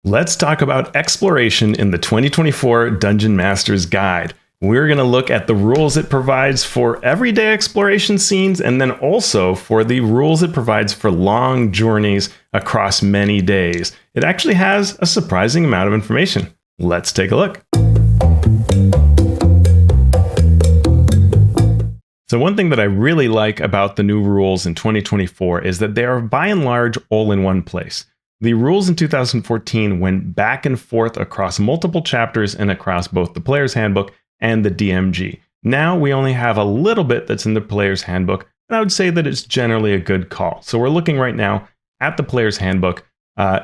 Let's talk about exploration in the 2024 Dungeon Master's Guide. We're going to look at the rules it provides for everyday exploration scenes and then also for the rules it provides for long journeys across many days. It actually has a surprising amount of information. Let's take a look. So one thing that I really like about the new rules in 2024 is that they are by and large all in one place. The rules in 2014 went back and forth across multiple chapters and across both the Player's Handbook and the DMG. Now we only have a little bit that's in the Player's Handbook, and I would say that it's generally a good call. So we're looking right now at the Player's Handbook.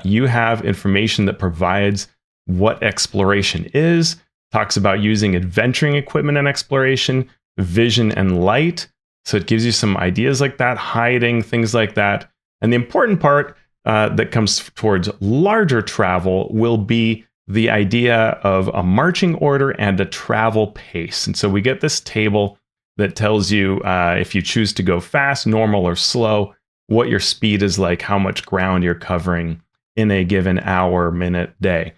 You have information that provides what exploration is, talks about using adventuring equipment and exploration, vision and light. So it gives you some ideas like that, hiding, things like that. And the important part that comes towards larger travel will be the idea of a marching order and a travel pace. And so we get this table that tells you if you choose to go fast, normal, or slow, what your speed is like, how much ground you're covering in a given hour, minute, day.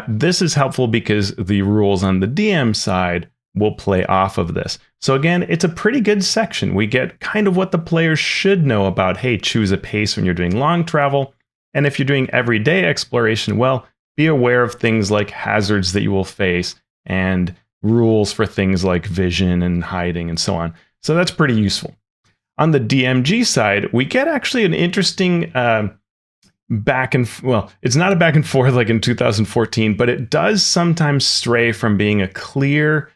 This is helpful because the rules on the DM side will play off of this. So again, it's a pretty good section. We get kind of what the players should know about, hey, choose a pace when you're doing long travel. And if you're doing everyday exploration, well, be aware of things like hazards that you will face and rules for things like vision and hiding and so on. So that's pretty useful. On the DMG side, we get actually an interesting it's not a back and forth like in 2014, but it does sometimes stray from being a clear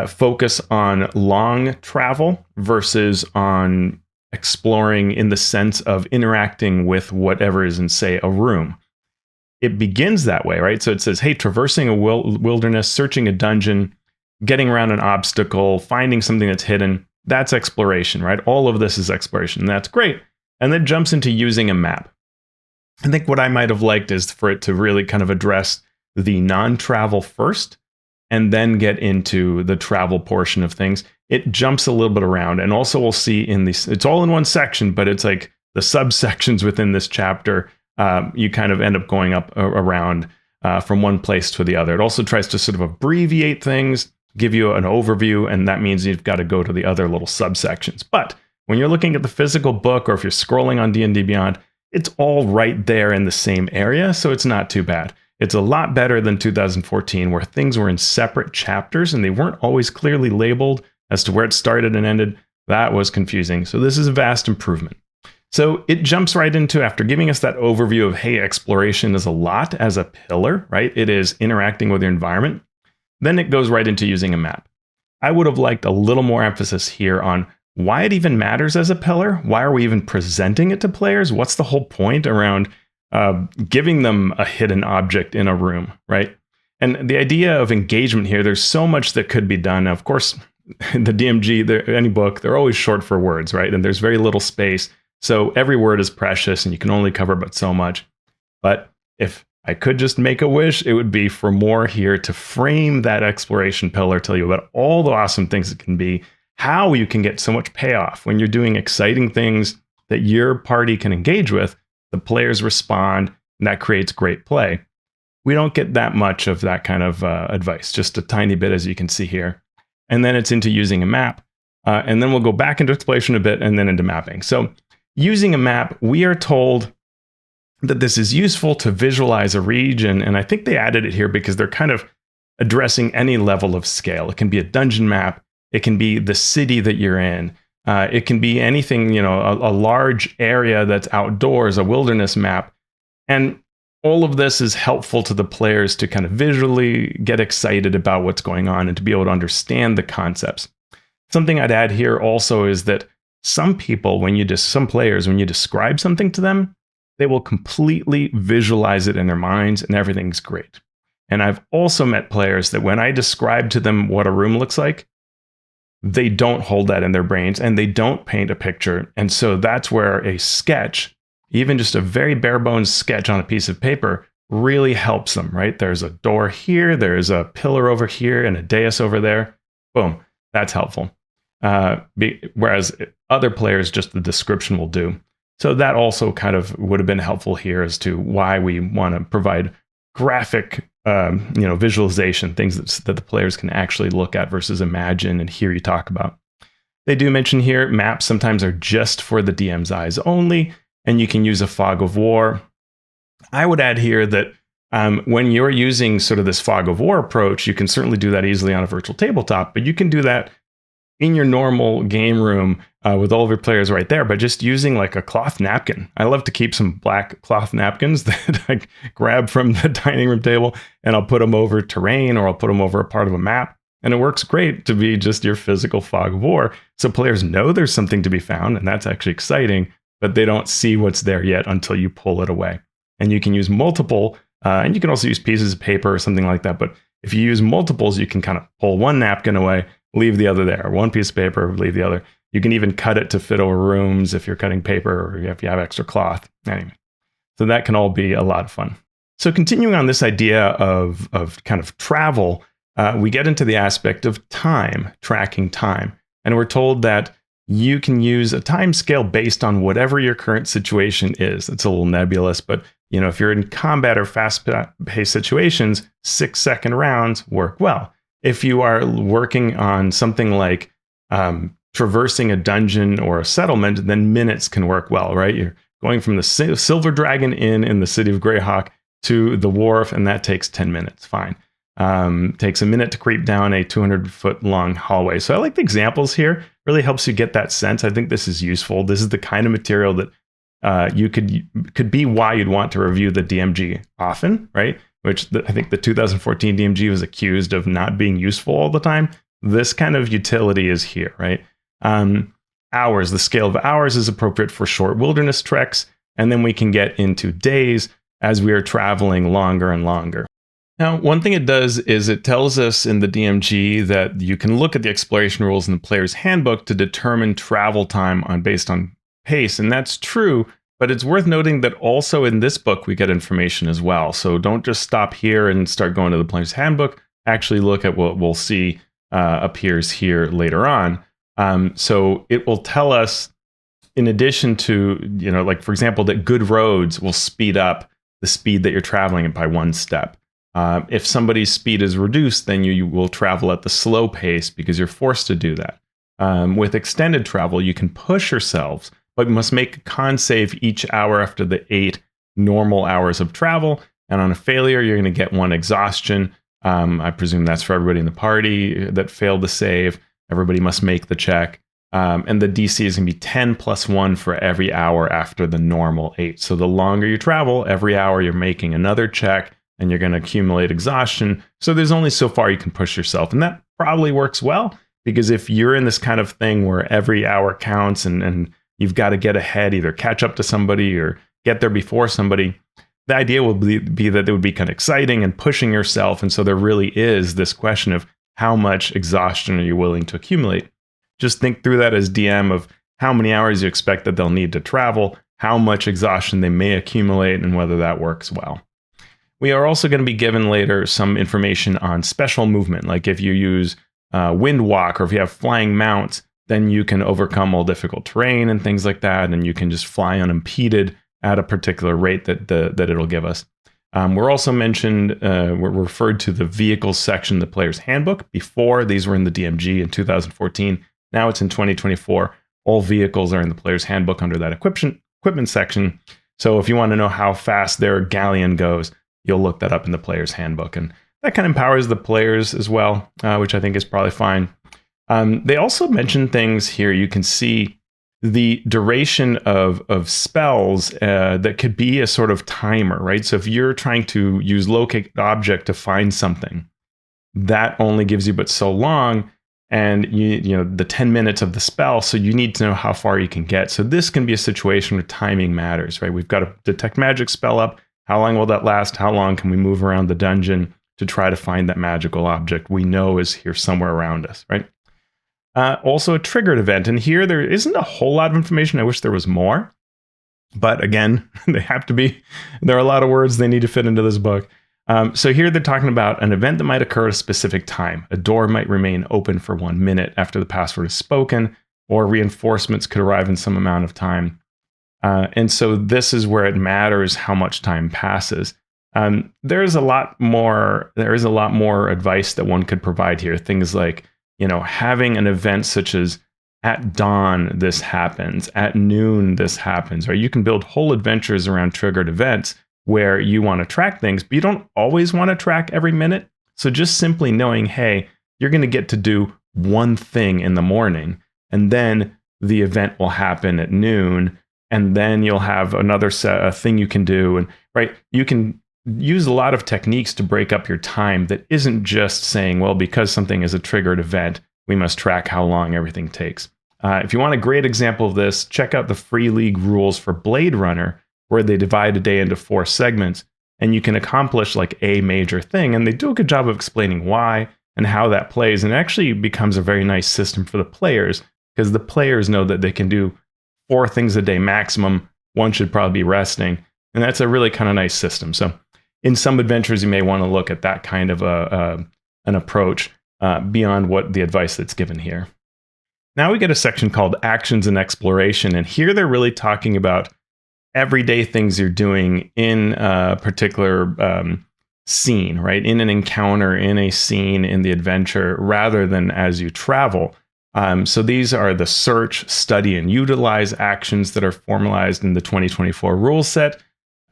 focus on long travel versus on exploring in the sense of interacting with whatever is in, say, a room. It begins that way, right? So it says, hey, traversing a wilderness, searching a dungeon, getting around an obstacle, finding something that's hidden. That's exploration, right? All of this is exploration. And that's great. And then jumps into using a map. I think what I might have liked is for it to really kind of address the non-travel first and then get into the travel portion of things. It jumps a little bit around. And also we'll see in these, it's all in one section, but it's like the subsections within this chapter, you kind of end up going up around from one place to the other. It also tries to sort of abbreviate things, give you an overview, and that means you've got to go to the other little subsections. But when you're looking at the physical book or if you're scrolling on D&D Beyond, it's all right there in the same area, so it's not too bad. It's a lot better than 2014, where things were in separate chapters and they weren't always clearly labeled as to where it started and ended. That was confusing. So this is a vast improvement. So it jumps right into, after giving us that overview of, hey, exploration is a lot as a pillar, right? It is interacting with your environment. Then it goes right into using a map. I would have liked a little more emphasis here on why it even matters as a pillar. Why are we even presenting it to players? What's the whole point around giving them a hidden object in a room, right? And the idea of engagement here, there's so much that could be done. Now, of course, the DMG, any book, they're always short for words, right? And there's very little space. So every word is precious and you can only cover but so much. But if I could just make a wish, it would be for more here to frame that exploration pillar, tell you about all the awesome things it can be, how you can get so much payoff when you're doing exciting things that your party can engage with, the players respond, and that creates great play. We don't get that much of that kind of advice, just a tiny bit, as you can see here. And then it's into using a map. And then we'll go back into exploration a bit and then into mapping. So using a map, we are told that this is useful to visualize a region. And I think they added it here because they're kind of addressing any level of scale. It can be a dungeon map. It can be the city that you're in. It can be anything, a large area that's outdoors, a wilderness map. And all of this is helpful to the players to kind of visually get excited about what's going on and to be able to understand the concepts. Something I'd add here also is that some people, some players, when you describe something to them, they will completely visualize it in their minds and everything's great. And I've also met players that when I describe to them what a room looks like, they don't hold that in their brains and they don't paint a picture. And so that's where a sketch, even just a very bare bones sketch on a piece of paper, really helps them, right? There's a door here, there's a pillar over here and a dais over there. Boom, that's helpful. Whereas other players, just the description will do. So that also kind of would have been helpful here as to why we want to provide graphic, visualization, things that the players can actually look at versus imagine and hear you talk about. They do mention here maps sometimes are just for the DM's eyes only, and you can use a fog of war. I would add here that when you're using sort of this fog of war approach, you can certainly do that easily on a virtual tabletop, but you can do that in your normal game room with all of your players right there, but just using like a cloth napkin. I love to keep some black cloth napkins that I grab from the dining room table, and I'll put them over terrain, or I'll put them over a part of a map. And it works great to be just your physical fog of war. So players know there's something to be found, and that's actually exciting, but they don't see what's there yet until you pull it away. And you can use multiple, and you can also use pieces of paper or something like that. But if you use multiples, you can kind of pull one napkin away, leave the other there. One piece of paper, leave the other. You can even cut it to fit over rooms if you're cutting paper or if you have extra cloth. Anyway, so that can all be a lot of fun. So continuing on this idea of kind of travel, we get into the aspect of time, tracking time. And we're told that you can use a time scale based on whatever your current situation is. It's a little nebulous, but if you're in combat or fast-paced situations, 6-second rounds work well. If you are working on something like traversing a dungeon or a settlement, then minutes can work well, right? You're going from the Silver Dragon Inn in the city of Greyhawk to the wharf, and that takes 10 minutes. Fine. Takes a minute to creep down a 200-foot long hallway. So I like the examples here. Really helps you get that sense. I think this is useful. This is the kind of material that you could be why you'd want to review the DMG often, right? Which I think the 2014 DMG was accused of not being useful all the time. This kind of utility is here, right? Hours, the scale of hours is appropriate for short wilderness treks, and then we can get into days as we are traveling longer and longer. Now, one thing it does is it tells us in the DMG that you can look at the exploration rules in the player's handbook to determine travel time based on pace, and that's true, but it's worth noting that also in this book we get information as well. So don't just stop here and start going to the player's handbook. Actually look at what we'll see appears here later on. So it will tell us, in addition to, like for example, that good roads will speed up the speed that you're traveling by 1 step. If somebody's speed is reduced, then you will travel at the slow pace because you're forced to do that. With extended travel, you can push yourselves, but you must make a con save each hour after the 8 normal hours of travel. And on a failure, you're going to get 1 exhaustion. I presume that's for everybody in the party that failed the save. Everybody must make the check. And the DC is going to be 10 plus 1 for every hour after the normal 8. So the longer you travel, every hour you're making another check, and you're going to accumulate exhaustion. So there's only so far you can push yourself. And that probably works well, because if you're in this kind of thing where every hour counts and you've got to get ahead, either catch up to somebody or get there before somebody, the idea will be that it would be kind of exciting and pushing yourself. And so there really is this question of how much exhaustion are you willing to accumulate? Just think through that as DM of how many hours you expect that they'll need to travel, how much exhaustion they may accumulate, and whether that works well. We are also going to be given later some information on special movement, like if you use wind walk or if you have flying mounts, then you can overcome all difficult terrain and things like that, and you can just fly unimpeded at a particular rate that it'll give us. We're also mentioned, we're referred to the vehicles section of the player's handbook. Before, these were in the DMG in 2014. Now it's in 2024. All vehicles are in the player's handbook under that equipment section. So if you want to know how fast their galleon goes, you'll look that up in the player's handbook. And that kind of empowers the players as well, which I think is probably fine. They also mention things here. You can see the duration of spells that could be a sort of timer, right? So if you're trying to use locate object to find something, that only gives you but so long, and you know the 10 minutes of the spell, so you need to know how far you can get. So this can be a situation where timing matters, right? We've got a detect magic spell up. How long will that last? How long can we move around the dungeon to try to find that magical object we know is here somewhere around us, right? Also a triggered event. And here there isn't a whole lot of information. I wish there was more. But again, they have to be. There are a lot of words they need to fit into this book. So here they're talking about an event that might occur at a specific time. A door might remain open for 1 minute after the password is spoken, or reinforcements could arrive in some amount of time. And so this is where it matters how much time passes. There is a lot more advice that one could provide here. Things like, having an event such as at dawn, this happens, at noon, this happens, or you can build whole adventures around triggered events where you want to track things, but you don't always want to track every minute. So just simply knowing, hey, you're going to get to do one thing in the morning, and then the event will happen at noon, and then you'll have another thing you can do. And right, you can use a lot of techniques to break up your time that isn't just saying, well, because something is a triggered event, we must track how long everything takes. If you want a great example of this, check out the Free League rules for Blade Runner, where they divide a day into 4 segments, and you can accomplish like a major thing. And they do a good job of explaining why and how that plays. And it actually becomes a very nice system for the players, because the players know that they can do 4 things a day maximum. One should probably be resting. And that's a really kind of nice system. So in some adventures, you may want to look at that kind of an approach beyond what the advice that's given here. Now we get a section called Actions and Exploration. And here they're really talking about everyday things you're doing in a particular scene, right? In an encounter, in a scene, in the adventure, rather than as you travel. So these are the search, study, and utilize actions that are formalized in the 2024 rule set.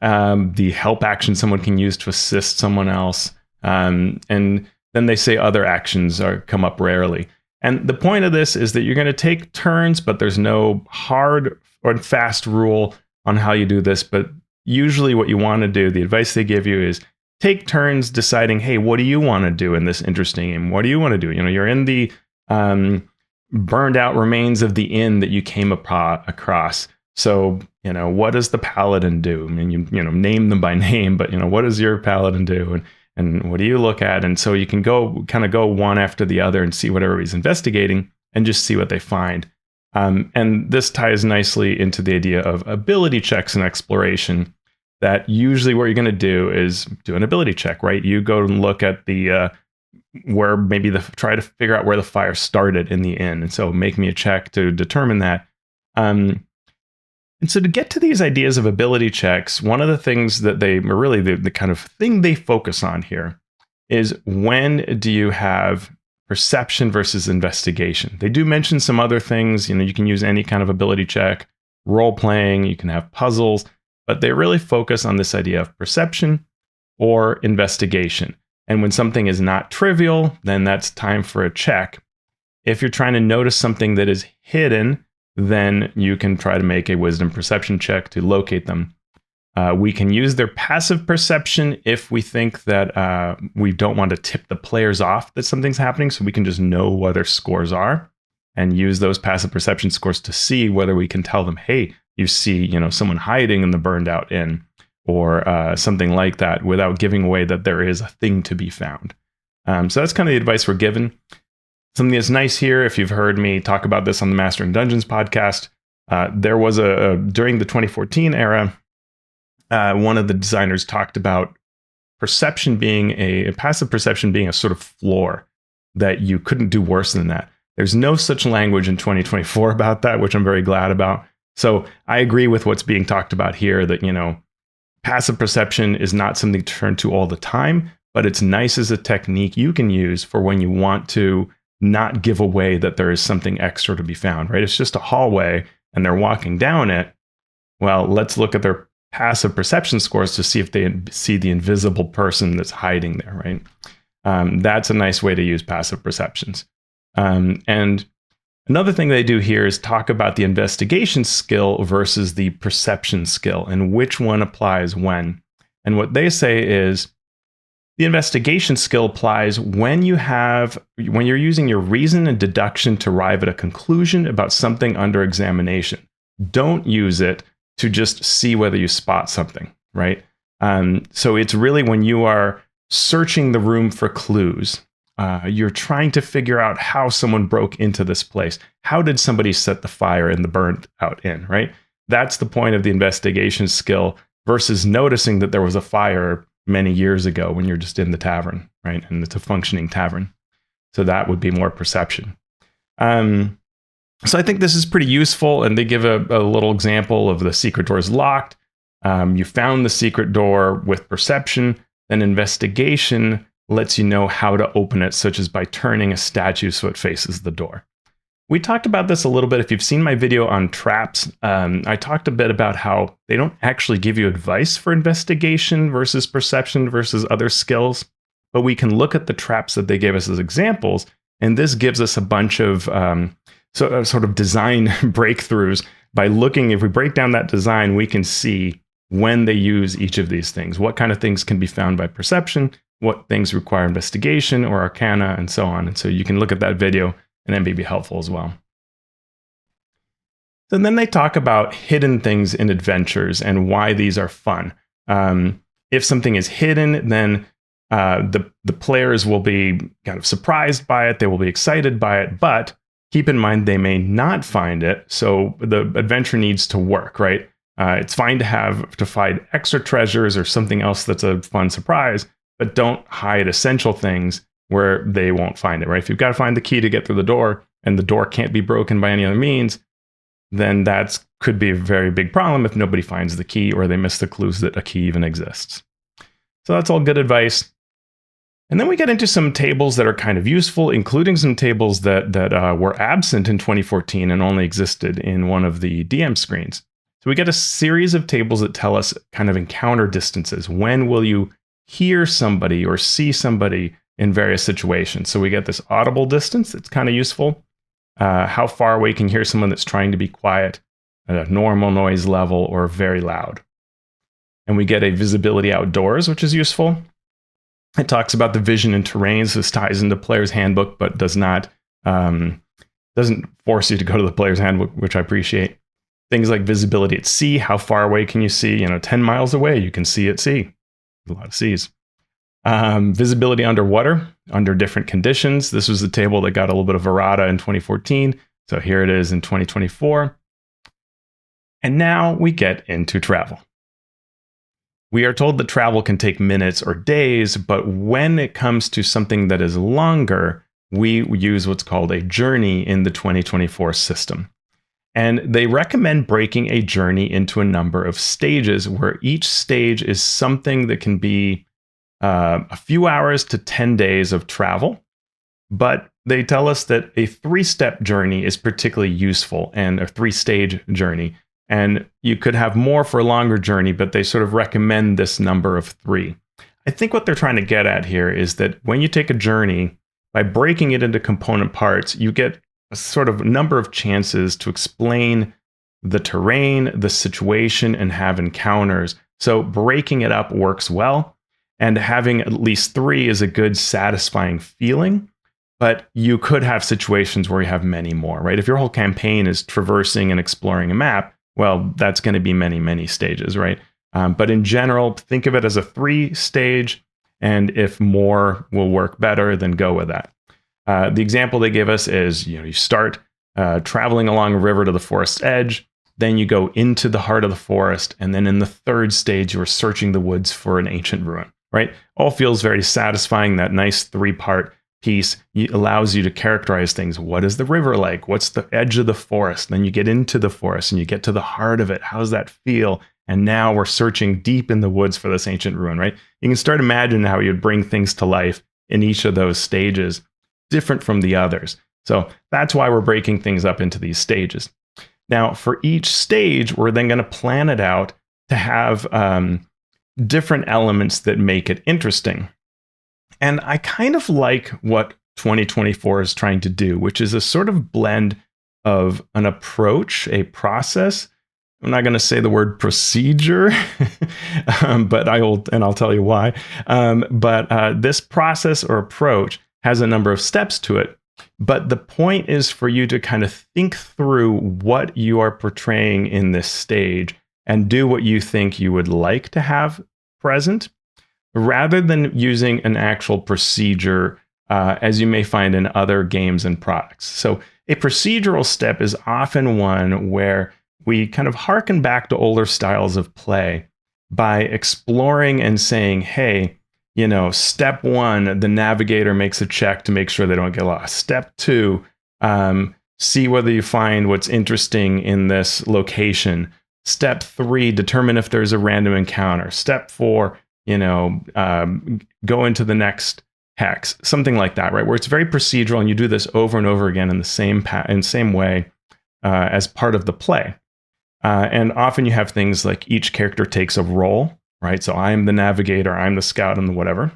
The help action someone can use to assist someone else. And then they say other actions come up rarely. And the point of this is that you're going to take turns, but there's no hard or fast rule on how you do this. But usually what you want to do, the advice they give you is take turns deciding, hey, what do you want to do in this interesting game? What do you want to do? You're in the burned out remains of the inn that you came across. So, what does the paladin do? I mean, you name them by name, but, what does your paladin do? And what do you look at? And so you can go one after the other and see what everybody's investigating and just see what they find. And this ties nicely into the idea of ability checks and exploration, that usually what you're going to do is do an ability check, right? You go and look at the try to figure out where the fire started in the inn. And so make me a check to determine that. And so to get to these ideas of ability checks, one of the things that they are really the kind of thing they focus on here is, when do you have perception versus investigation? They do mention some other things. You can use any kind of ability check, role playing, you can have puzzles, but they really focus on this idea of perception or investigation. And when something is not trivial, then that's time for a check. If you're trying to notice something that is hidden, then you can try to make a wisdom perception check to locate them. We can use their passive perception if we think that we don't want to tip the players off that something's happening, so we can just know what their scores are and use those passive perception scores to see whether we can tell them, hey, you see, someone hiding in the burned out inn, or something like that, without giving away that there is a thing to be found. So that's kind of the advice we're given. Something that's nice here, if you've heard me talk about this on the Mastering Dungeons podcast, there was during the 2014 era, one of the designers talked about perception being passive perception being a sort of floor, that you couldn't do worse than that. There's no such language in 2024 about that, which I'm very glad about. So I agree with what's being talked about here, that, passive perception is not something to turn to all the time, but it's nice as a technique you can use for when you want to not give away that there is something extra to be found, right? It's just a hallway and they're walking down it. Well, let's look at their passive perception scores to see if they see the invisible person that's hiding there, right? That's a nice way to use passive perceptions. And another thing they do here is talk about the investigation skill versus the perception skill and which one applies when. And what they say is, the investigation skill applies when you're using your reason and deduction to arrive at a conclusion about something under examination. Don't use it to just see whether you spot something, right? So it's really when you are searching the room for clues. You're trying to figure out how someone broke into this place. How did somebody set the fire in the burnt out inn, right? That's the point of the investigation skill, versus noticing that there was a fire many years ago when you're just in the tavern, right? And it's a functioning tavern. So that would be more perception. So I think this is pretty useful, and they give a little example of the secret door is locked. You found the secret door with perception, then investigation lets you know how to open it, such as by turning a statue so it faces the door. We talked about this a little bit. If you've seen my video on traps, I talked a bit about how they don't actually give you advice for investigation versus perception versus other skills, but we can look at the traps that they gave us as examples, and this gives us a bunch of sort of design breakthroughs. By looking, if we break down that design, we can see when they use each of these things. What kind of things can be found by perception, what things require investigation or arcana, and so on. And so you can look at that video, and that may be helpful as well. And then they talk about hidden things in adventures and why these are fun. If something is hidden, then the players will be kind of surprised by it. They will be excited by it, but keep in mind they may not find it. So the adventure needs to work, right? It's fine to find extra treasures or something else that's a fun surprise, but don't hide essential things where they won't find it, right? If you've got to find the key to get through the door and the door can't be broken by any other means, then that could be a very big problem if nobody finds the key or they miss the clues that a key even exists. So that's all good advice. And then we get into some tables that are kind of useful, including some tables that were absent in 2014 and only existed in one of the DM screens. So we get a series of tables that tell us kind of encounter distances. When will you hear somebody or see somebody in various situations? So we get this audible distance that's kind of useful. How far away can you hear someone that's trying to be quiet at a normal noise level or very loud? And we get a visibility outdoors, which is useful. It talks about the vision and terrains. This ties into Player's Handbook, but doesn't force you to go to the Player's Handbook, which I appreciate. Things like visibility at sea. How far away can you see? 10 miles away, you can see at sea. A lot of seas. Visibility underwater, under different conditions. This was the table that got a little bit of errata in 2014. So here it is in 2024. And now we get into travel. We are told that travel can take minutes or days, but when it comes to something that is longer, we use what's called a journey in the 2024 system. And they recommend breaking a journey into a number of stages, where each stage is something that can be a few hours to 10 days of travel. But they tell us that a 3-step journey is particularly useful, and a 3-stage journey. And you could have more for a longer journey, but they sort of recommend this number of 3. I think what they're trying to get at here is that when you take a journey, by breaking it into component parts, you get a sort of number of chances to explain the terrain, the situation, and have encounters. So breaking it up works well, and having at least 3 is a good, satisfying feeling. But you could have situations where you have many more, right? If your whole campaign is traversing and exploring a map, well, that's going to be many, many stages, right? But in general, think of it as a 3-stage, and if more will work better, then go with that. The example they give us is, you start traveling along a river to the forest edge, then you go into the heart of the forest, and then in the 3rd stage, you are searching the woods for an ancient ruin, right? All feels very satisfying. That nice 3-part piece allows you to characterize things. What is the river like? What's the edge of the forest? Then you get into the forest and you get to the heart of it. How does that feel? And now we're searching deep in the woods for this ancient ruin, right? You can start imagining how you'd bring things to life in each of those stages, different from the others. So that's why we're breaking things up into these stages. Now, for each stage, we're then going to plan it out to have different elements that make it interesting. And I kind of like what 2024 is trying to do, which is a sort of blend of an approach, a process. I'm not going to say the word procedure, but I'll tell you why. But this process or approach has a number of steps to it. But the point is for you to kind of think through what you are portraying in this stage and do what you think you would like to have present, rather than using an actual procedure, as you may find in other games and products. So a procedural step is often one where we kind of harken back to older styles of play by exploring and saying, hey, step 1, the navigator makes a check to make sure they don't get lost. Step 2, see whether you find what's interesting in this location. Step 3, determine if there's a random encounter. Step 4, go into the next hex, something like that, right? Where it's very procedural, and you do this over and over again in the same way as part of the play. And often you have things like each character takes a role, right? So I'm the navigator, I'm the scout, and the whatever.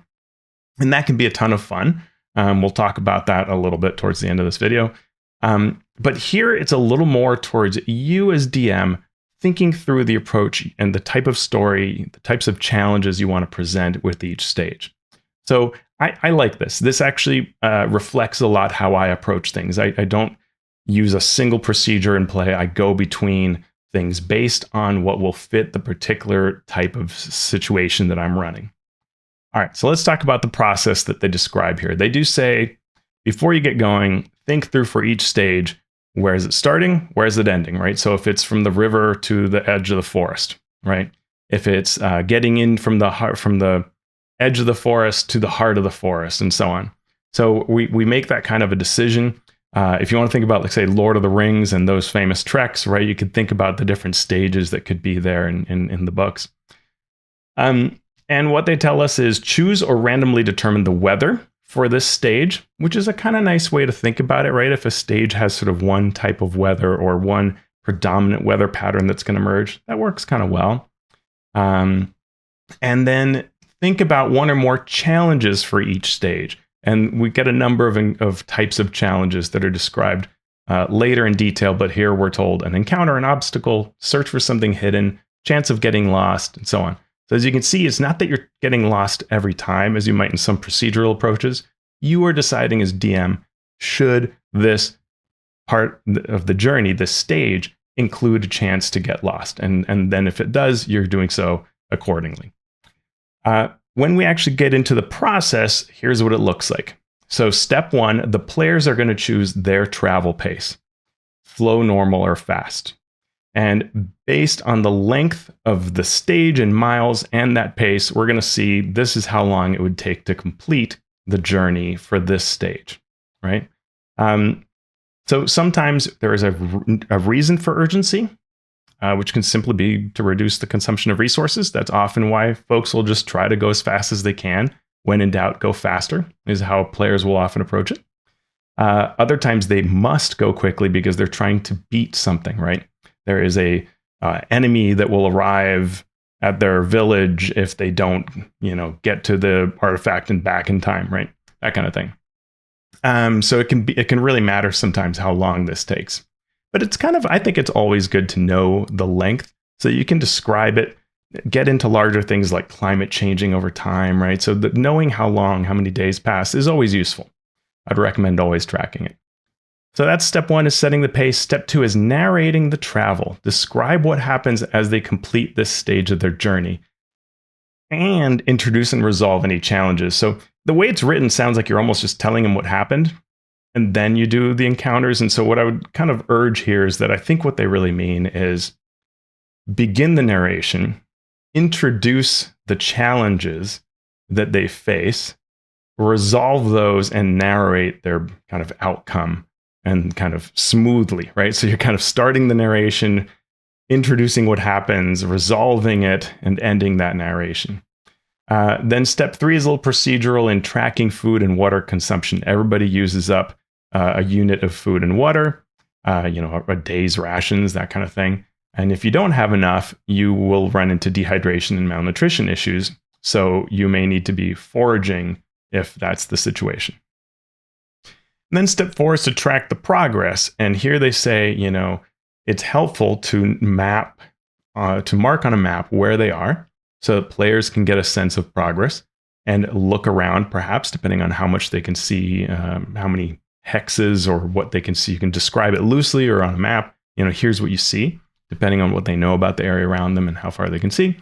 And that can be a ton of fun. We'll talk about that a little bit towards the end of this video. But here it's a little more towards you as DM thinking through the approach and the type of story, the types of challenges you want to present with each stage. So I like this. This actually reflects a lot how I approach things. I don't use a single procedure in play. I go between things based on what will fit the particular type of situation that I'm running. All right, so let's talk about the process that they describe here. They do say, before you get going, think through for each stage, where is it starting? Where is it ending, right? So if it's from the river to the edge of the forest, right? If it's getting in from the edge of the forest to the heart of the forest, and so on. So we make that kind of a decision. If you want to think about, like, say, Lord of the Rings and those famous treks, right? You could think about the different stages that could be there in the books. And what they tell us is choose or randomly determine the weather for this stage, which is a kind of nice way to think about it, right? If a stage has sort of one type of weather or one predominant weather pattern that's going to emerge, that works kind of well. And then think about one or more challenges for each stage. And we get a number of types of challenges that are described later in detail, but here we're told an encounter, an obstacle, search for something hidden, chance of getting lost, and so on. So as you can see, it's not that you're getting lost every time, as you might in some procedural approaches. You are deciding as DM, should this part of the journey, this stage, include a chance to get lost? And then if it does, you're doing so accordingly. When we actually get into the process, here's what it looks like. So step 1, the players are going to choose their travel pace, flow, normal, or fast. And based on the length of the stage in miles and that pace, we're going to see this is how long it would take to complete the journey for this stage, right? So sometimes there is a reason for urgency, which can simply be to reduce the consumption of resources. That's often why folks will just try to go as fast as they can. When in doubt, go faster, is how players will often approach it. Other times they must go quickly because they're trying to beat something, right? There is a enemy that will arrive at their village if they don't, get to the artifact and back in time, right? That kind of thing. So it can really matter sometimes how long this takes. But it's I think it's always good to know the length so you can describe it, get into larger things like climate changing over time, right? So that knowing how many days pass is always useful. I'd recommend always tracking it. So that's step 1, is setting the pace. Step 2 is narrating the travel. Describe what happens as they complete this stage of their journey, and introduce and resolve any challenges. So the way it's written sounds like you're almost just telling them what happened, and then you do the encounters. And so what I would kind of urge here is that I think what they really mean is begin the narration, introduce the challenges that they face, resolve those, and narrate their kind of outcome, and kind of smoothly, right? So you're kind of starting the narration, introducing what happens, resolving it, and ending that narration. Then step 3 is a little procedural in tracking food and water consumption. Everybody uses up a unit of food and water, a day's rations, that kind of thing. And if you don't have enough, you will run into dehydration and malnutrition issues. So you may need to be foraging if that's the situation. And then step 4 is to track the progress. And here they say, it's helpful to mark on a map where they are so that players can get a sense of progress and look around, perhaps, depending on how much they can see, how many hexes or what they can see. You can describe it loosely or on a map. Here's what you see, depending on what they know about the area around them and how far they can see.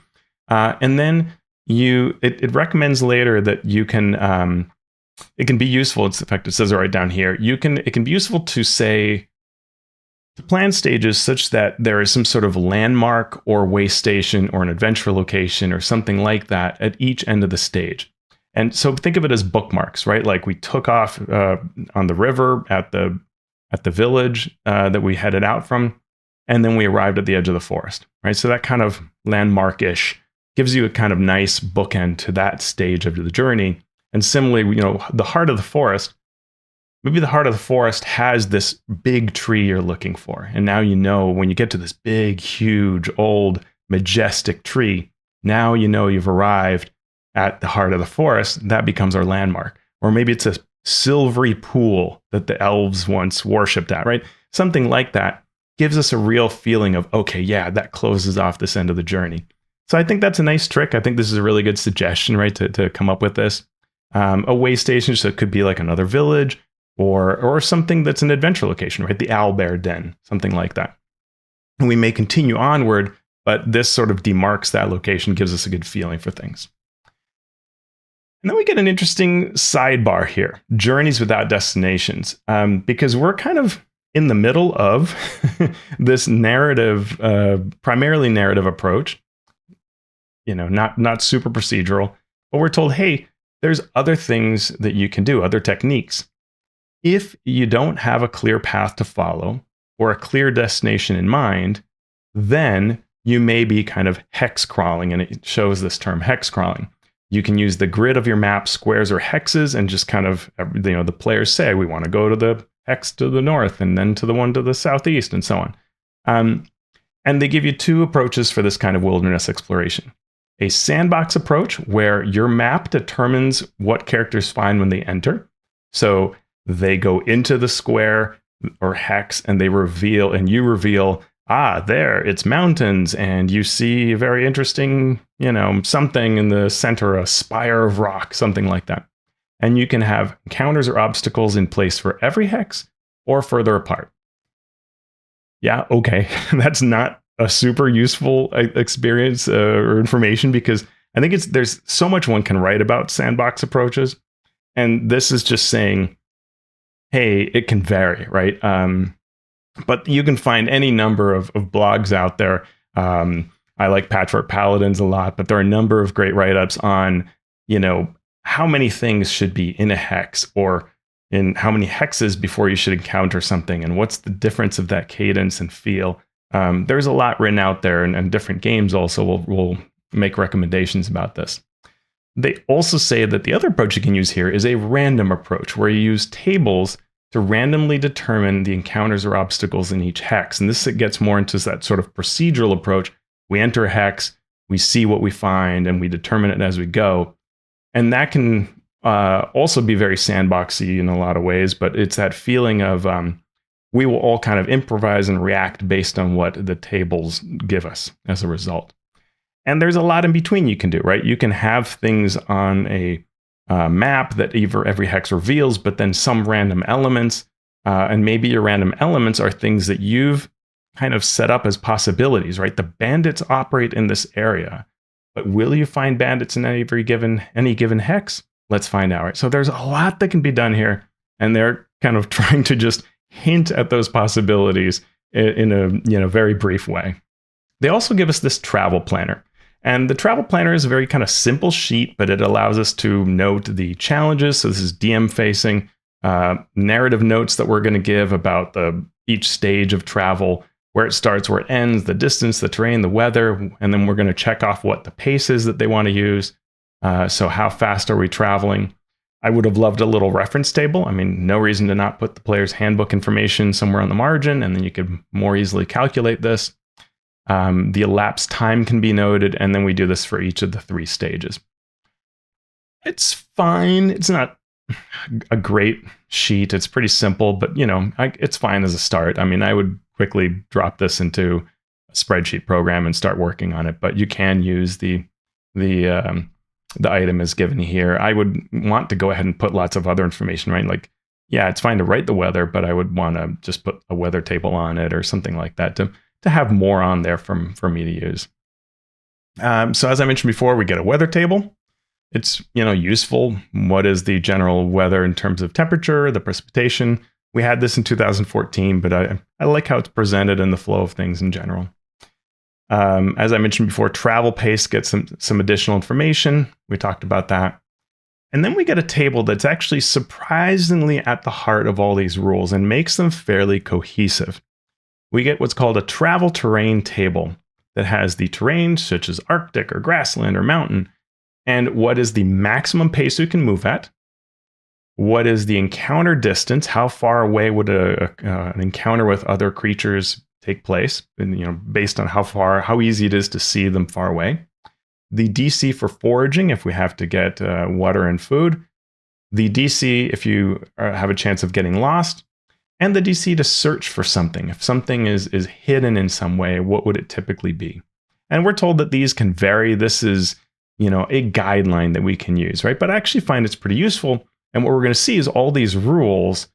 And then it recommends later that you can, it can be useful. In fact, it says it right down here. It can be useful to plan stages such that there is some sort of landmark or way station or an adventure location or something like that at each end of the stage. And so think of it as bookmarks, right? Like we took off on the river at the at the village that we headed out from, and then we arrived at the edge of the forest, right? So that kind of landmark-ish gives you a kind of nice bookend to that stage of the journey. And similarly, the heart of the forest, maybe the heart of the forest has this big tree you're looking for. And now when you get to this big, huge, old, majestic tree, now you've arrived at the heart of the forest. That becomes our landmark. Or maybe it's a silvery pool that the elves once worshipped at, right? Something like that gives us a real feeling of, okay, yeah, that closes off this end of the journey. So I think that's a nice trick. I think this is a really good suggestion, right, to come up with this. A way station, so it could be like another village or something that's an adventure location, right? The owlbear den, something like that. And we may continue onward, but this sort of demarks that location, gives us a good feeling for things. And then we get an interesting sidebar here, journeys without destinations, because we're kind of in the middle of this narrative, primarily narrative approach, not super procedural, but we're told, hey, there's other things that you can do, other techniques. If you don't have a clear path to follow or a clear destination in mind, then you may be kind of hex crawling, and it shows this term hex crawling. You can use the grid of your map, squares or hexes, and just kind of, the players say, we want to go to the hex to the north and then to the one to the southeast and so on. And they give you two approaches for this kind of wilderness exploration. A sandbox approach, where your map determines what characters find when they enter. So they go into the square or hex and you reveal, there, it's mountains, and you see a very interesting, something in the center, a spire of rock, something like that. And you can have encounters or obstacles in place for every hex or further apart. Yeah, okay, that's not a super useful experience or information, because I think there's so much one can write about sandbox approaches. And this is just saying, hey, it can vary, right? But you can find any number of blogs out there. I like Patchwork Paladins a lot, but there are a number of great write-ups on, how many things should be in a hex, or in how many hexes before you should encounter something, and what's the difference of that cadence and feel. There's a lot written out there, and different games also will make recommendations about this. They also say that the other approach you can use here is a random approach, where you use tables to randomly determine the encounters or obstacles in each hex. And this gets more into that sort of procedural approach. We enter a hex, we see what we find, and we determine it as we go. And that can also be very sandboxy in a lot of ways, but it's that feeling of we will all kind of improvise and react based on what the tables give us as a result. And there's a lot in between you can do, right? You can have things on a map that every hex reveals, but then some random elements, and maybe your random elements are things that you've kind of set up as possibilities, right? The bandits operate in this area, but will you find bandits in any given hex? Let's find out, right? So there's a lot that can be done here, and they're kind of trying to just hint at those possibilities in a very brief way. They also give us this travel planner. And the travel planner is a very kind of simple sheet, but it allows us to note the challenges. So this is DM facing, narrative notes that we're going to give about each stage of travel, where it starts, where it ends, the distance, the terrain, the weather, and then we're going to check off what the pace is that they want to use. So how fast are we traveling? I would have loved a little reference table. I mean, no reason to not put the player's handbook information somewhere on the margin, and then you could more easily calculate this. The elapsed time can be noted, and then we do this for each of the 3 stages. It's fine. It's not a great sheet. It's pretty simple, but it's fine as a start. I mean, I would quickly drop this into a spreadsheet program and start working on it, but you can use the item as given here. I would want to go ahead and put lots of other information, right? Like, yeah, it's fine to write the weather, but I would want to just put a weather table on it or something like that to have more on there for me to use. So as I mentioned before, we get a weather table. It's useful. What is the general weather in terms of temperature, the precipitation? We had this in 2014, but I like how it's presented and the flow of things in general. As I mentioned before, travel pace gets some additional information. We talked about that. And then we get a table that's actually surprisingly at the heart of all these rules and makes them fairly cohesive. We get what's called a travel terrain table that has the terrain, such as Arctic or grassland or mountain, and what is the maximum pace you can move at, what is the encounter distance, how far away would an encounter with other creatures take place, and based on how easy it is to see them far away, the DC for foraging if we have to get water and food, the DC if you have a chance of getting lost, and the DC to search for something. If something is hidden in some way, what would it typically be? And we're told that these can vary. This is, a guideline that we can use, right? But I actually find it's pretty useful. And what we're going to see is all these rules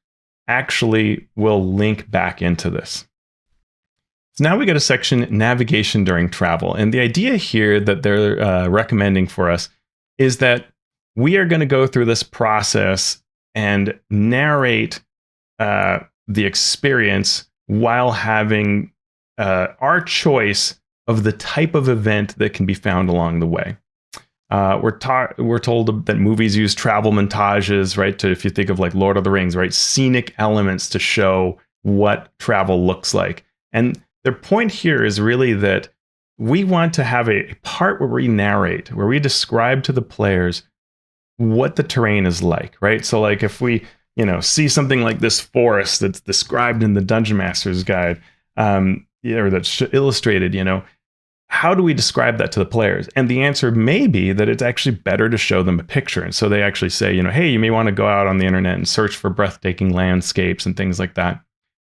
actually will link back into this. So now we got a section, navigation during travel. And the idea here that they're recommending for us is that we are going to go through this process and narrate the experience while having our choice of the type of event that can be found along the way. We're told that movies use travel montages, right? If you think of like Lord of the Rings, right? Scenic elements to show what travel looks like. And their point here is really that we want to have a part where we narrate, where we describe to the players what the terrain is like, right? So like if we, see something like this forest that's described in the Dungeon Master's Guide, or that's illustrated, how do we describe that to the players? And the answer may be that it's actually better to show them a picture. And so they actually say, hey, you may want to go out on the internet and search for breathtaking landscapes and things like that.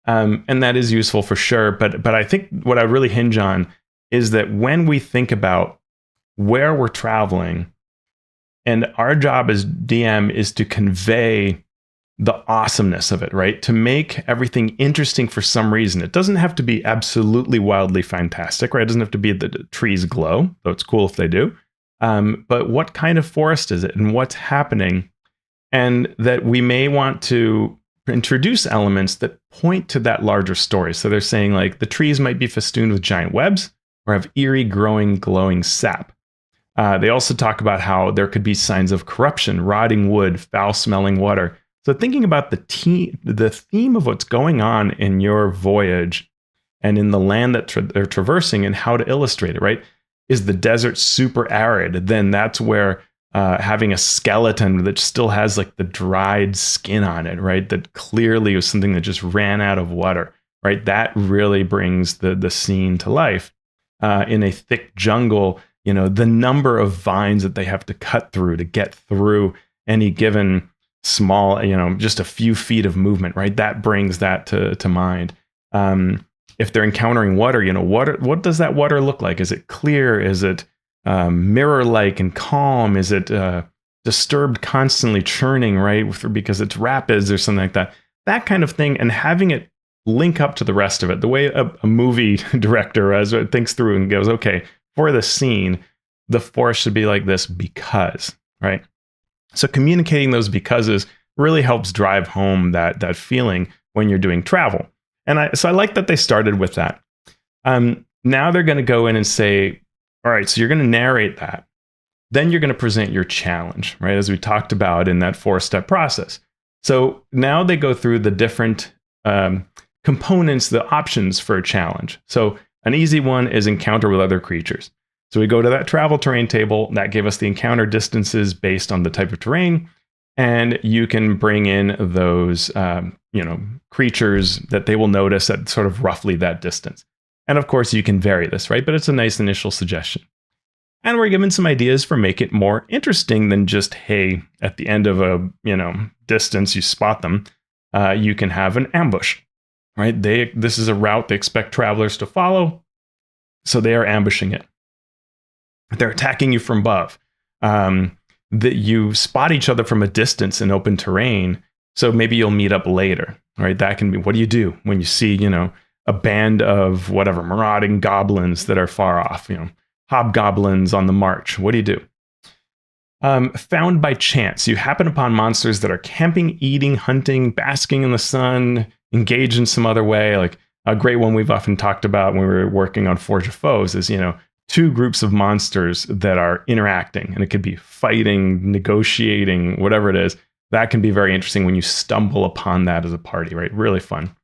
And that is useful for sure. But I think what I really hinge on is that when we think about where we're traveling, and our job as DM is to convey the awesomeness of it, right? To make everything interesting for some reason. It doesn't have to be absolutely wildly fantastic, right? It doesn't have to be that the trees glow, though it's cool if they do. But what kind of forest is it and what's happening? And that we may want to introduce elements that point to that larger story. So they're saying like the trees might be festooned with giant webs or have eerie, growing, glowing sap. They also talk about how there could be signs of corruption, rotting wood, foul-smelling water. So thinking about the theme of what's going on in your voyage and in the land that they're traversing and how to illustrate it, right? Is the desert super arid? Then that's where having a skeleton that still has like the dried skin on it, right? That clearly was something that just ran out of water, right? That really brings the scene to life. In a thick jungle, the number of vines that they have to cut through to get through any given small, just a few feet of movement, right? That brings that to mind. If they're encountering water, what does that water look like? Is it clear? Is it mirror-like and calm? Is it disturbed, constantly churning, right? Because it's rapids or something like that. That kind of thing, and having it link up to the rest of it. The way a movie director thinks through and goes, okay, for the scene, the forest should be like this because, right? So communicating those becauses really helps drive home that feeling when you're doing travel. And so I like that they started with that. Now they're going to go in and say, all right, so you're going to narrate that. Then you're going to present your challenge, right? As we talked about in that 4-step process. So now they go through the different components, the options for a challenge. So an easy one is encounter with other creatures. So we go to that travel terrain table that gave us the encounter distances based on the type of terrain. And you can bring in those, creatures that they will notice at sort of roughly that distance. And of course, you can vary this, right? But it's a nice initial suggestion. And we're given some ideas for make it more interesting than just, hey, at the end of a, distance, you spot them. You can have an ambush, right? This is a route they expect travelers to follow. So they are ambushing it. They're attacking you from above. That you spot each other from a distance in open terrain. So maybe you'll meet up later, right? That can be, what do you do when you see, a band of whatever, marauding goblins that are far off, hobgoblins on the march? What do you do? Found by chance. You happen upon monsters that are camping, eating, hunting, basking in the sun, engaged in some other way. Like a great one we've often talked about when we were working on Forge of Foes is, two groups of monsters that are interacting, and it could be fighting, negotiating, whatever it is. That can be very interesting when you stumble upon that as a party, right? Really fun.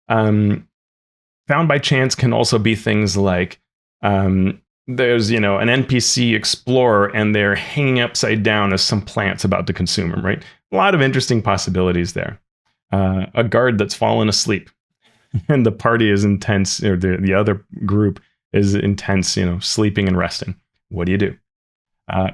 Found by chance can also be things like there's, an NPC explorer and they're hanging upside down as some plant's about to consume them, right? A lot of interesting possibilities there. A guard that's fallen asleep and the party is intense, or the other group is intense, sleeping and resting. What do you do?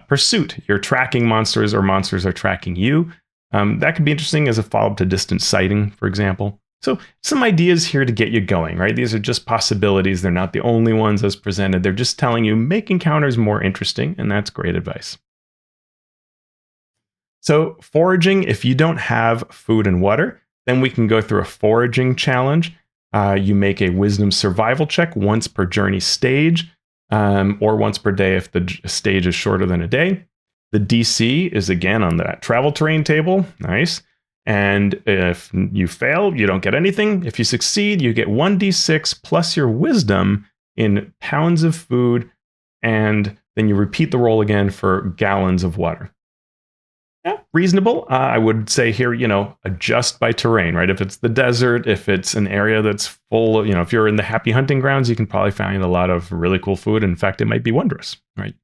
Pursuit. You're tracking monsters or monsters are tracking you. That could be interesting as a follow-up to distant sighting, for example. So some ideas here to get you going, right? These are just possibilities. They're not the only ones as presented. They're just telling you make encounters more interesting, and that's great advice. So foraging, if you don't have food and water, then we can go through a foraging challenge. You make a wisdom survival check once per journey stage, or once per day if the stage is shorter than a day. The DC is again on that travel terrain table. Nice. And if you fail, you don't get anything. If you succeed, you get 1d6 plus your wisdom in pounds of food, and then you repeat the roll again for gallons of water. Yeah, reasonable. I would say here, adjust by terrain, right? If it's the desert, if it's an area that's full of, if you're in the happy hunting grounds, you can probably find a lot of really cool food. In fact, it might be wondrous, right?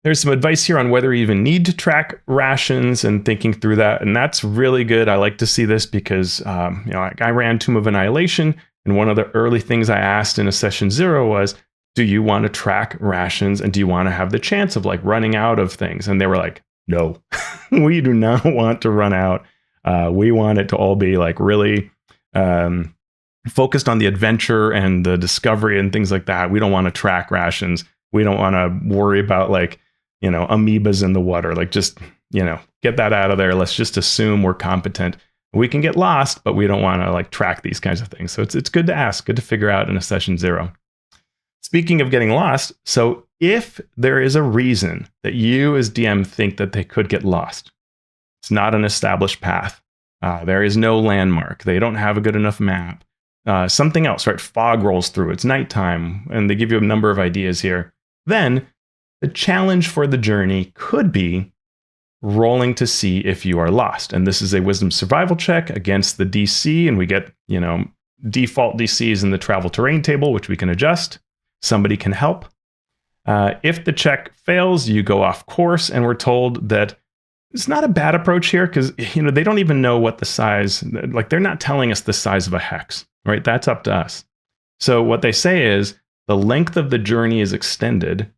There's some advice here on whether you even need to track rations and thinking through that. And that's really good. I like to see this because, I ran Tomb of Annihilation. And one of the early things I asked in a session 0 was, do you want to track rations? And do you want to have the chance of running out of things? And they were like, no, we do not want to run out. We want it to all be really focused on the adventure and the discovery and things like that. We don't want to track rations. We don't want to worry about amoebas in the water. Just, get that out of there. Let's just assume we're competent. We can get lost, but we don't want to track these kinds of things. So it's good to ask, good to figure out in a session 0. Speaking of getting lost, so if there is a reason that you as DM think that they could get lost, it's not an established path. There is no landmark. They don't have a good enough map. Something else, right? Fog rolls through. It's nighttime, and they give you a number of ideas here. Then the challenge for the journey could be rolling to see if you are lost. And this is a wisdom survival check against the DC, and we get, default DCs in the travel terrain table, which we can adjust. Somebody can help. If the check fails, you go off course, and we're told that it's not a bad approach here because, they don't even know what the size, they're not telling us the size of a hex, right? That's up to us. So what they say is the length of the journey is extended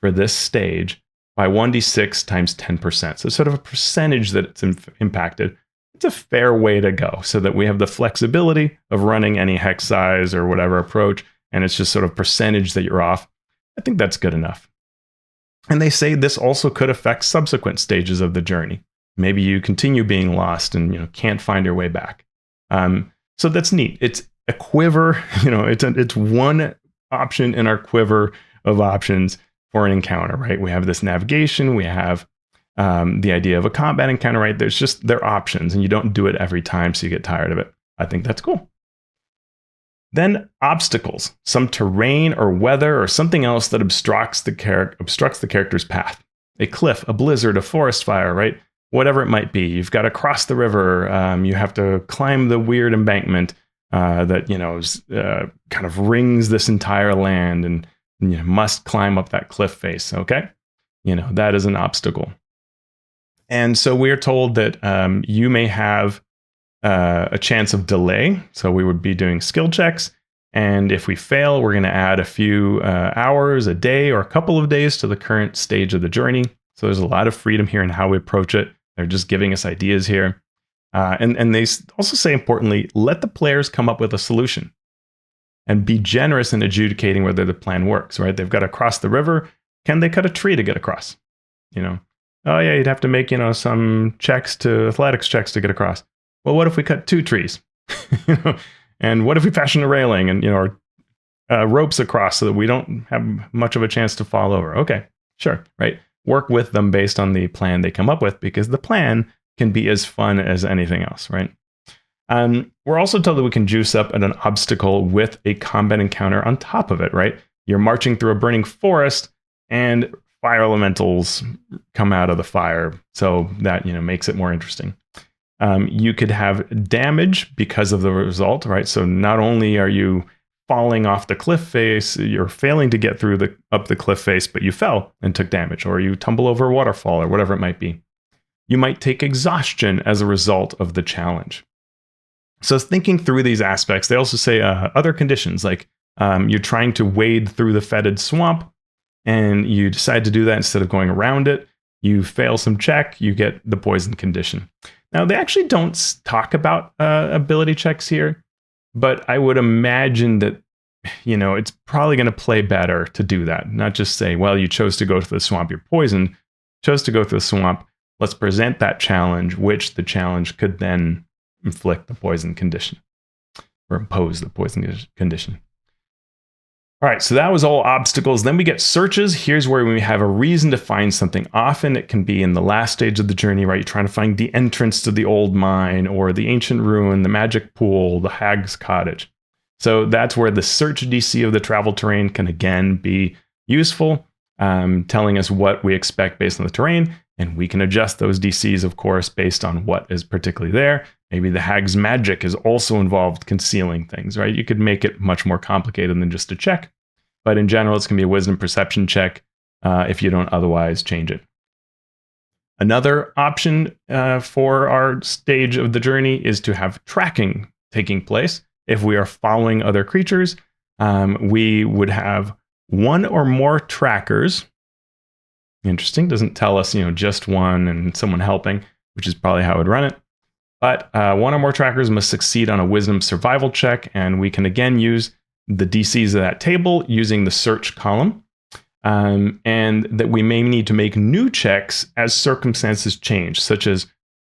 for this stage by 1d6 times 10%. So sort of a percentage that it's impacted. It's a fair way to go so that we have the flexibility of running any hex size or whatever approach, and it's just sort of percentage that you're off. I think that's good enough. And they say this also could affect subsequent stages of the journey. Maybe you continue being lost and can't find your way back. So that's neat. It's a quiver. It's one option in our quiver of options for an encounter, right? We have this navigation. We have the idea of a combat encounter, right? They're options, and you don't do it every time, so you get tired of it. I think that's cool. Then obstacles, some terrain or weather or something else that obstructs the character's path. A cliff, a blizzard, a forest fire, right? Whatever it might be. You've got to cross the river. You have to climb the weird embankment that kind of rings this entire land, and you must climb up that cliff face. Okay, that is an obstacle. And so we are told that you may have a chance of delay. So we would be doing skill checks. And if we fail, we're going to add a few hours, a day, or a couple of days to the current stage of the journey. So there's a lot of freedom here in how we approach it. They're just giving us ideas here. And they also say, importantly, let the players come up with a solution and be generous in adjudicating whether the plan works, right? They've got to cross the river. Can they cut a tree to get across? Oh yeah, you'd have to make, some athletics checks to get across. Well, what if we cut 2 trees? And what if we fashion a railing and, or ropes across so that we don't have much of a chance to fall over? Okay, sure, right? Work with them based on the plan they come up with, because the plan can be as fun as anything else, right? We're also told that we can juice up an obstacle with a combat encounter on top of it, right? you're marching through a burning forest and fire elementals come out of the fire. So that, makes it more interesting. You could have damage because of the result, right? So not only are you falling off the cliff face, you're failing to get up the cliff face, but you fell and took damage, or you tumble over a waterfall or whatever it might be. You might take exhaustion as a result of the challenge. So thinking through these aspects, they also say other conditions, like you're trying to wade through the fetid swamp and you decide to do that instead of going around it. You fail some check, you get the poison condition. Now, they actually don't talk about ability checks here, but I would imagine that, it's probably going to play better to do that. Not just say, well, you chose to go to the swamp, you're poisoned, chose to go through the swamp. Let's present that challenge, which the challenge could then inflict the poison condition or impose the poison condition. All right, so that was all obstacles. Then we get searches. Here's where we have a reason to find something. Often it can be in the last stage of the journey, right? You're trying to find the entrance to the old mine or the ancient ruin, the magic pool, the hag's cottage. So that's where the search DC of the travel terrain can again be useful, telling us what we expect based on the terrain. And we can adjust those DCs, of course, based on what is particularly there. Maybe the hag's magic is also involved concealing things, right? You could make it much more complicated than just a check. But in general, it's going to be a wisdom perception check if you don't otherwise change it. Another option for our stage of the journey is to have tracking taking place. If we are following other creatures, we would have one or more trackers. Interesting, doesn't tell us, just one and someone helping, which is probably how I would run it. But one or more trackers must succeed on a wisdom survival check, and we can again use the DCs of that table using the search column, and that we may need to make new checks as circumstances change, such as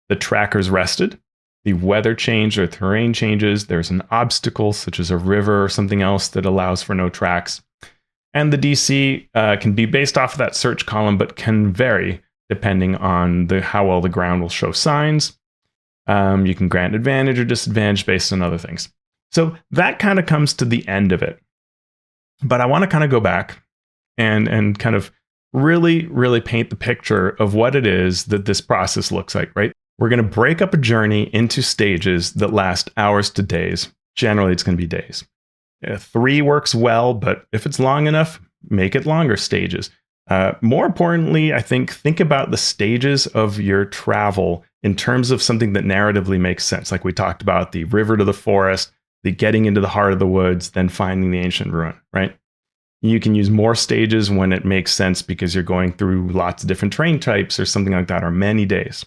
the tracker's rested, the weather changed or terrain changes, there's an obstacle such as a river or something else that allows for no tracks. And the DC can be based off of that search column, but can vary depending on how well the ground will show signs. You can grant advantage or disadvantage based on other things. So that kind of comes to the end of it. But I want to kind of go back and kind of really, really paint the picture of what it is that this process looks like, right? We're going to break up a journey into stages that last hours to days. Generally, it's going to be days. 3 works well, but if it's long enough, make it longer stages. More importantly, I think about the stages of your travel in terms of something that narratively makes sense. Like we talked about the river to the forest, the getting into the heart of the woods, then finding the ancient ruin, right? You can use more stages when it makes sense because you're going through lots of different terrain types or something like that, or many days.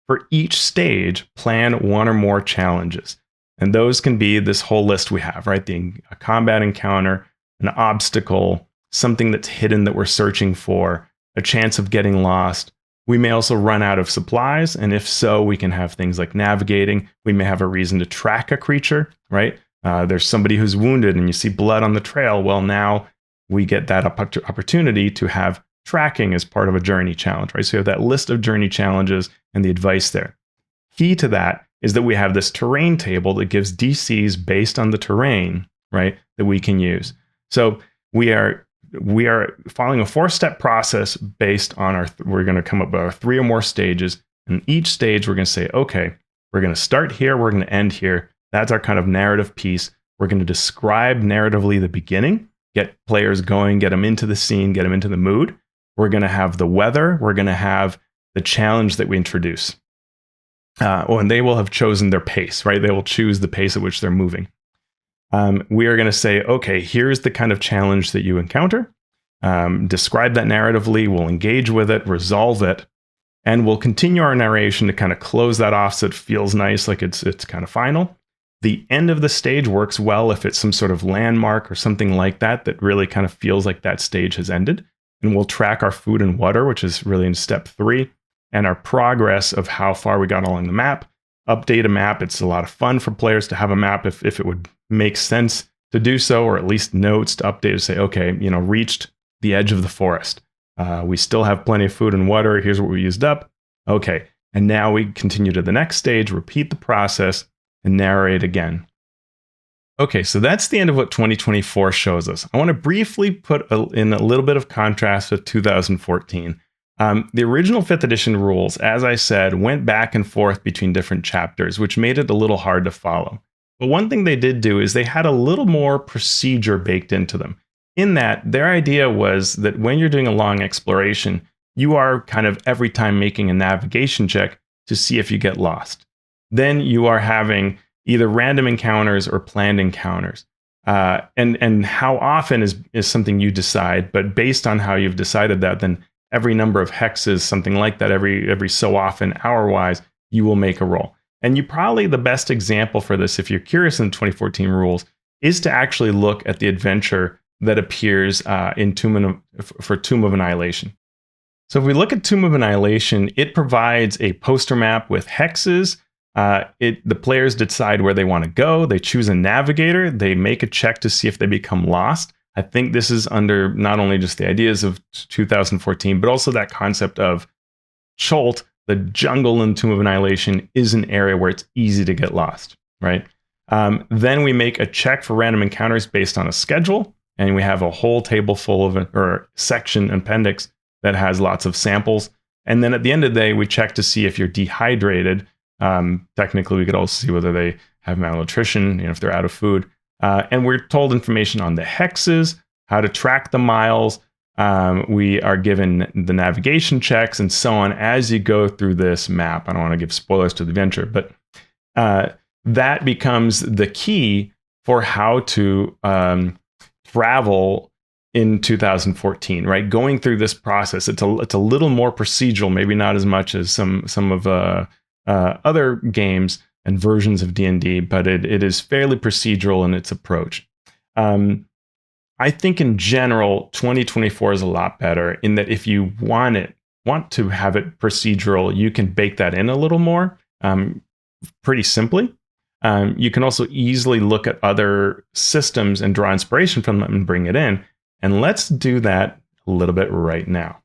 For each stage, plan one or more challenges. And those can be this whole list we have, right? A combat encounter, an obstacle, something that's hidden that we're searching for, a chance of getting lost. We may also run out of supplies, and if so, we can have things like navigating. We may have a reason to track a creature, right? There's somebody who's wounded and you see blood on the trail. Well, now we get that opportunity to have tracking as part of a journey challenge, right? So you have that list of journey challenges and the advice there. Key to that is that we have this terrain table that gives DCs based on the terrain, right, that we can use. So we are following a 4-step process based on we're going to come up with our 3 or more stages. And each stage we're going to say, okay, we're going to start here, we're going to end here. That's our kind of narrative piece. We're going to describe narratively the beginning, get players going, get them into the scene, get them into the mood. We're going to have the weather. We're going to have the challenge that we introduce. And they will have chosen their pace, right? They will choose the pace at which they're moving. We are going to say, okay, here's the kind of challenge that you encounter. Describe that narratively. We'll engage with it, resolve it, and we'll continue our narration to kind of close that off so it feels nice, like it's kind of final. The end of the stage works well if it's some sort of landmark or something like that really kind of feels like that stage has ended. And we'll track our food and water, which is really in step 3, and our progress of how far we got along the map. Update a map. It's a lot of fun for players to have a map if it would make sense to do so, or at least notes to update to say, okay, reached the edge of the forest. We still have plenty of food and water. Here's what we used up. Okay. And now we continue to the next stage, repeat the process, and narrate again. Okay, so that's the end of what 2024 shows us. I want to briefly put in a little bit of contrast with 2014. The original 5th edition rules, as I said, went back and forth between different chapters, which made it a little hard to follow. But one thing they did do is they had a little more procedure baked into them. In that, their idea was that when you're doing a long exploration, you are kind of every time making a navigation check to see if you get lost. Then you are having either random encounters or planned encounters. And how often is something you decide, but based on how you've decided that, then every number of hexes, something like that, every so often, hour-wise, you will make a roll. And you probably, the best example for this, if you're curious in 2014 rules, is to actually look at the adventure that appears in Tomb of Annihilation. So if we look at Tomb of Annihilation, it provides a poster map with hexes. The players decide where they want to go. They choose a navigator. They make a check to see if they become lost. I think this is under not only just the ideas of 2014, but also that concept of Cholt, the jungle in Tomb of Annihilation, is an area where it's easy to get lost, right? Then we make a check for random encounters based on a schedule, and we have a whole table full of, or section appendix that has lots of samples. And then at the end of the day, we check to see if you're dehydrated. Technically, we could also see whether they have malnutrition, if they're out of food. And we're told information on the hexes, how to track the miles. We are given the navigation checks and so on as you go through this map. I don't want to give spoilers to the adventure, but that becomes the key for how to travel in 2014, right? Going through this process, it's a little more procedural, maybe not as much as some of other games and versions of D&D, but it is fairly procedural in its approach. I think in general, 2024 is a lot better in that if you want to have it procedural, you can bake that in a little more, pretty simply. You can also easily look at other systems and draw inspiration from them and bring it in. And let's do that a little bit right now.